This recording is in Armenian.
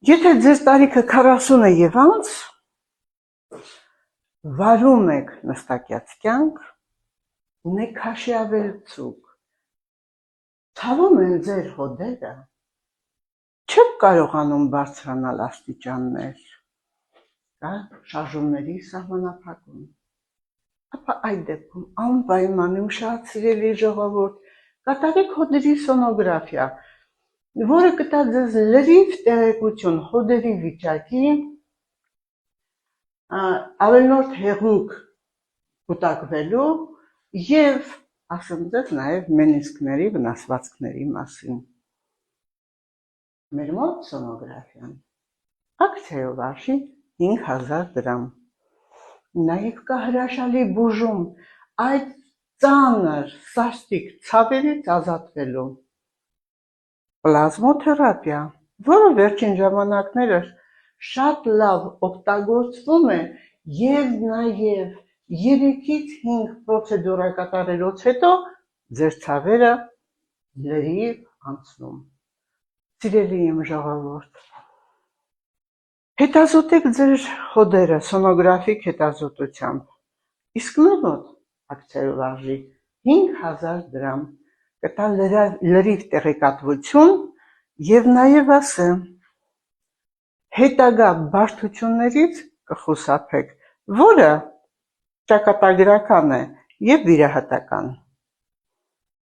Եթե ձեր տարիքը 40 է եւ անց, վարում եք նստակյաց կյանք, ունեք քաշի ավելցուկ, ցավում են ձեր հոդերը, չեք կարողանում բարձրանալ աստիճաններ, կա շարժումների սահմանափակում, ապա այդ դեպքում անպայման իմ շատ սիրելի ժողովուրդ, կատարեք հոդերի սոնոգրաֆիա, որը կտա ձեզ լրիվ տեղեկություն հոդերի վիճակի, ավելորդ հեղուկ կուտակվելու եւ ասեմ ձեզ նաեւ մենիսկների վնասվածքների մասին։ Մեր մոտ սոնոգրաֆիան ակցիայով արժի 5000 դրամ։ Նաեւ կա հրաշալի բուժում այդ ծանր սաստիկ ցավերից ազատվելու։ Պլազմոթերապիա, որը վերջին ժամանակներս շատ լավ օգտագործվում է եւ նաեւ 3-ից 5 պրոցեդուրա կատարելուց հետո ձեր ցավերը լրիվ անցնում։ Սիրելի իմ ժողովուրդ, հետազոտեք ձեր հոդերը սոնոգրաֆիկ հետազոտությամբ, իսկ մեր մոտ ակցիայով արժի 5000 դրամ, կտա լրիվ տեղեկատվություն եւ նաեւ ասեմ, հետագա բարդություններից կխուսափեք, որը ճակատագրական է եւ վիրահատական։